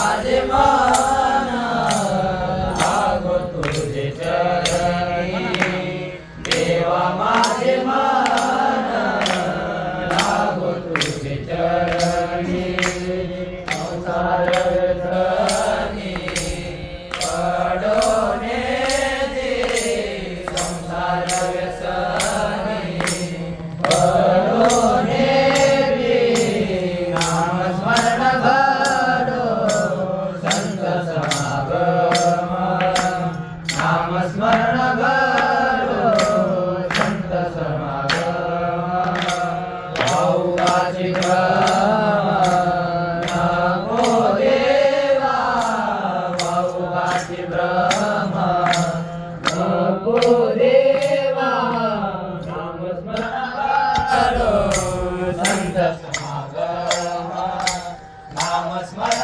माझे मन लागो तुझे चरणी देवा माझे मन लागो तुझे चरणी संसार व्यसनी पडोने दे संसार व्यसनी पडोने दे नामस्मरण घडो संत समागम नामस्मरण घडो संत समागम भाऊकाची भ्रम नको देवा भाऊकाची भ्रम नको देवा नामस्मरण घडो संत समागम नामस्मरण